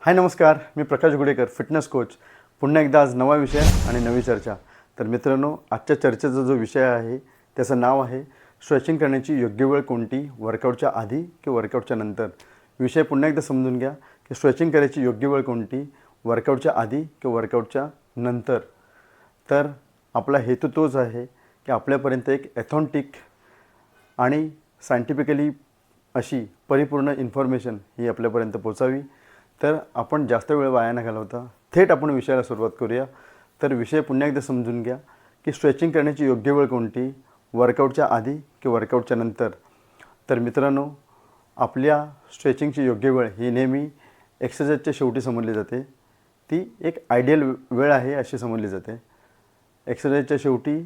हाय नमस्कार, मी प्रकाश Gudekar, fitness coach. पुन्हा एकदा आज नवा विषय आणि नवी चर्चा. तर मित्रांनो, आजच्या चर्चेचा जो विषय आहे त्याचं नाव आहे स्ट्रेचिंग करण्याची योग्य वेळ कोणती, वर्कआउटच्या आधी की वर्कआउटच्या नंतर. विषय पुन्हा एकदा समजून घ्या की स्ट्रेचिंग करायची योग्य वेळ कोणती, वर्कआउटच्या आधी की वर्कआउटच्या नंतर. तर आपला हेतू तोच आहे की आपल्यापर्यंत एक ॲथॉन्टिक आणि सायंटिफिकली अशी परिपूर्ण इन्फॉर्मेशन ही आपल्यापर्यंत पोचावी. तर आपण जास्त वेळ वाया न घालवता थेट आपण विषयाला सुरुवात करूया. तर विषय पुन्हा एकदा समजून घ्या की स्ट्रेचिंग करण्याची योग्य वेळ कोणती, वर्कआउटच्या आधी की वर्कआउटच्या नंतर. तर मित्रांनो, आपल्या स्ट्रेचिंगची योग्य वेळ ही नेहमी एक्सरसाइजच्या शेवटी समजली जाते. ती एक आयडियल वेळ आहे अशी समजली जाते. एक्सरसाइजच्या शेवटी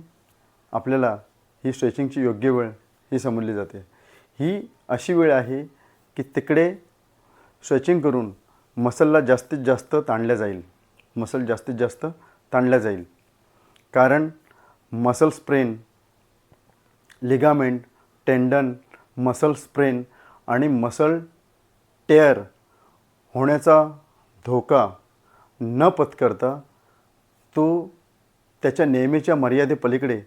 आपल्याला ही स्ट्रेचिंगची योग्य वेळ ही समजली जाते. ही अशी वेळ आहे की तिकडे स्ट्रेचिंग करून मसलला जास्तीत जास्त ताणल्या जाईल, मसल जास्तीत जास्त ताणल्या जाईल. कारण मसल स्प्रेन, लिगामेंट, टेंडन, मसल स्प्रेन आणि मसल टेअर होण्याचा धोका न पत्करता तो त्याच्या नेहमीच्या मर्यादेपलीकडे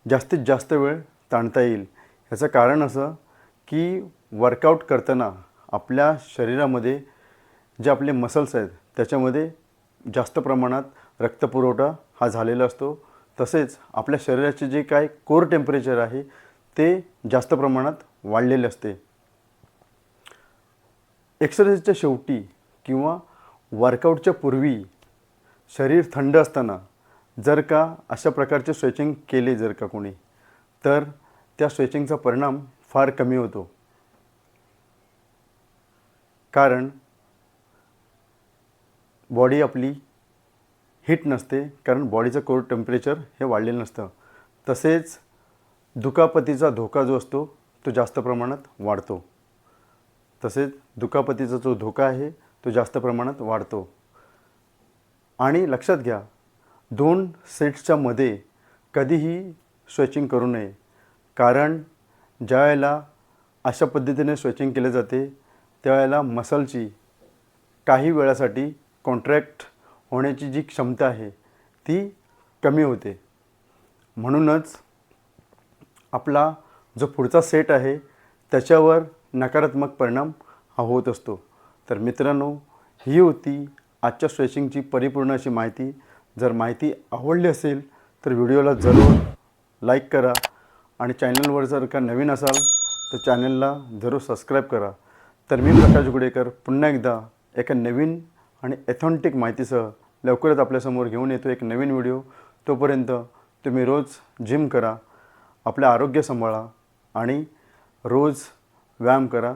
जास्तीत जास्त वेळ ताणता येईल. याचं कारण असं की वर्कआउट करताना आपल्या शरीरामध्ये जे आपले मसल्स आहेत त्याच्यामध्ये जास्त प्रमाणात रक्तपुरवठा हा झालेला असतो. तसेच आपल्या शरीराचे जे काय कोर टेम्परेचर आहे ते जास्त प्रमाणात वाढलेले असते. एक्सरसाइजच्या शेवटी किंवा वर्कआउटच्या पूर्वी शरीर थंड असताना जर का अशा प्रकारचे स्ट्रेचिंग केले जर का कोणी, तर त्या स्ट्रेचिंगचा परिणाम फार कमी होतो. कारण बॉडी आपली हीट नसते, कारण बॉडीचं कोर टेम्परेचर हे वाढलेलं नसतं. तसेच दुखापतीचा धोका जो असतो तो जास्त प्रमाणात वाढतो. दुखापतीचा जो धोका आहे तो जास्त प्रमाणात वाढतो. आणि लक्षात घ्या, 2 सेट्सच्या मध्ये कधीही स्ट्रेचिंग करू नये. कारण ज्यावेळेला अशा पद्धतीने स्ट्रेचिंग केले जाते त्यावेळेला मसलची काही वेळासाठी कॉन्ट्रॅक्ट होण्याची जी क्षमता आहे ती कमी होते. म्हणूनच आपला जो पुढचा सेट आहे त्याच्यावर नकारात्मक परिणाम हा होत असतो. तर मित्रांनो, ही होती आजच्या स्ट्रेचिंगची परिपूर्ण अशी माहिती. जर माहिती आवडली असेल तर व्हिडिओला जरूर लाईक करा आणि चॅनलवर जर का नवीन असाल तर चॅनलला जरूर सबस्क्राईब करा. तर मी प्रकाश गुडेकर पुन्हा एकदा एका नवीन आणि ॲथॉन्टिक माहितीसह लवकरच आपल्यासमोर घेऊन येतो एक नवीन व्हिडिओ. तोपर्यंत तुम्ही रोज जिम करा, आपलं आरोग्य सांभाळा आणि रोज व्यायाम करा.